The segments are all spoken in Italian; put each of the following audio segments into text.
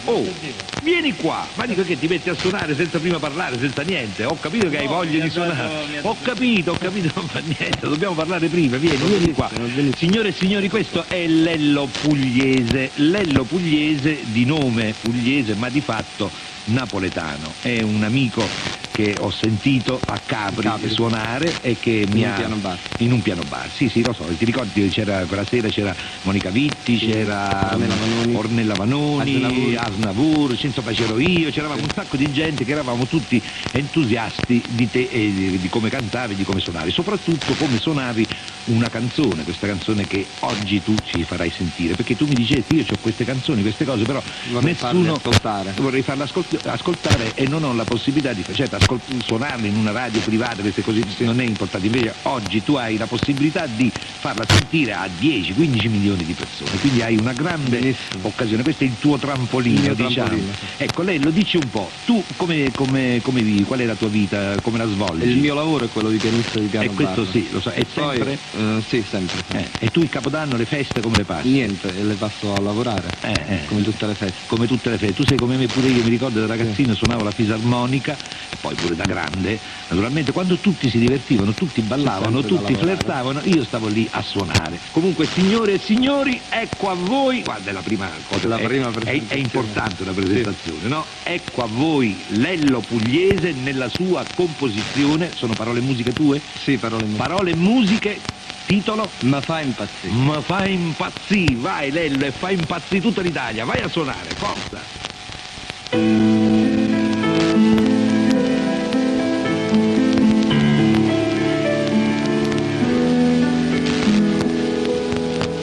Oh, vieni qua, ma dico che ti metti a suonare senza prima parlare, senza niente. Ho capito che hai voglia di suonare. Ho capito, non fa niente, dobbiamo parlare prima, vieni qua. Signore e signori, questo è Lello Pugliese di nome pugliese ma di fatto napoletano. È un amico che ho sentito a Capri suonare e che mi ha... in un piano bar, sì, lo so, ti ricordi che c'era quella sera, c'era Monica Vitti, c'era Ornella Vanoni, Asnavour, insomma c'ero io, c'eravamo un sacco di gente che eravamo tutti entusiasti di te e di come cantavi, di come suonavi, soprattutto come suonavi una canzone, questa canzone che oggi tu ci farai sentire, perché tu mi dicesti io ho queste canzoni, queste cose, però vorrei farle ascoltare e non ho la possibilità di suonarle in una radio privata, queste cose non è importante, invece oggi tu hai la possibilità di farla sentire a 10-15 milioni di persone, quindi hai una grande occasione, questo è il tuo trampolino, diciamo. Ecco, lei lo dice un po', tu come vivi, qual è la tua vita, come la svolgi? Il mio lavoro è quello di pianista di piano questo bar. Sì, lo so, è sempre? Sì, sempre. E tu il Capodanno, le feste come le passi? Niente, le passo a lavorare, come tutte le feste. Come tutte le feste, tu sei come me, pure io mi ricordo da ragazzino suonavo la fisarmonica, e poi pure da grande, naturalmente quando tutti si divertivano, tutti ballavano, tutti flirtavano, io stavo lì a suonare. Comunque signore e signori, ecco a voi, guarda, è la prima cosa, è importante una presentazione, no? Ecco a voi Lello Pugliese nella sua composizione, sono parole e musiche tue? Sì, parole e musiche. Parole e musiche, titolo? Ma fa impazzire. Ma fa impazzire, vai Lello e fa impazzire tutta l'Italia, vai a suonare, forza!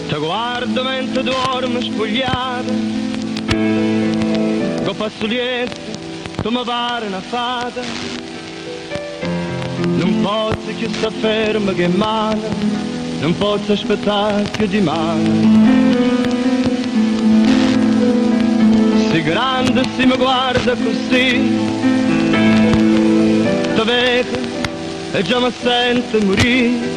Ti guardo mentre dormo spogliata, con fazzoletto, tu mi pare una fata, non posso che sta ferma che male, non posso aspettare più di male. Se grande si mi guarda così, ti vedo e già mi sento morire.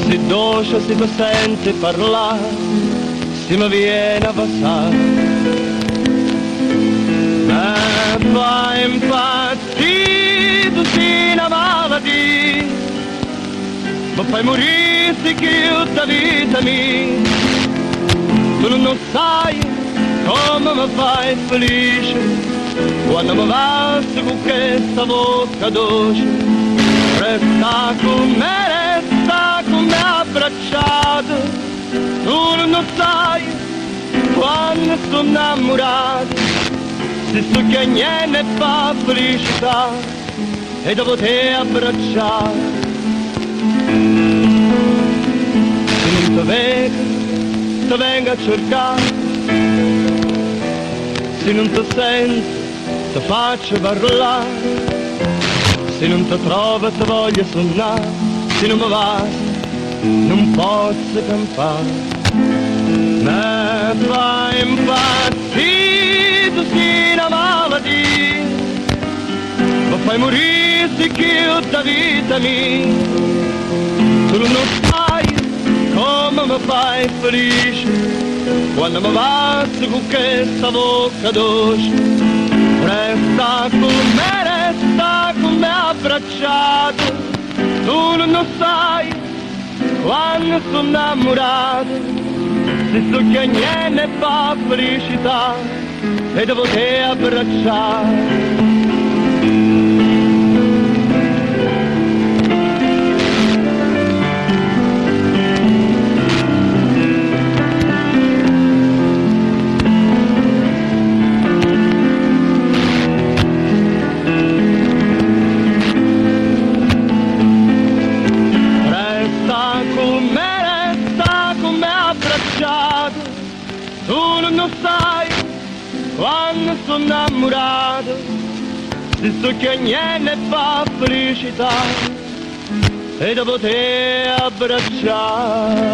Si dolce, si ti sente parlare, si mi viene a passare. E fa impazzire, tu sei una malattia, mi fai morire se chiudo la vita mia. Tu non sai come mi fai felice, quando mi passi con questa bocca dolce. Resta con me abbracciato, tu non sai quando sono innamorato, se so che niente fa felicità e dopo te abbracciare. Se non ti vedo, ti vengo a cercare, se non ti sento, ti faccio parlare, se non ti trovo ti voglio suonare, se non mi va non posso campare. Me fa impazzire, tu sei una malattia, mi fai morire se chiudo la vita mia. Tu non sai come mi fai felice, quando mi passi con questa bocca dolce. Resta con me abbracciato, tu non sai quando sono innamorato, se so che niente fa felicità e devo te abbracciare. Tu non sai quando sono innamorato, se so che niente fa felicità e dopo te abbracciare.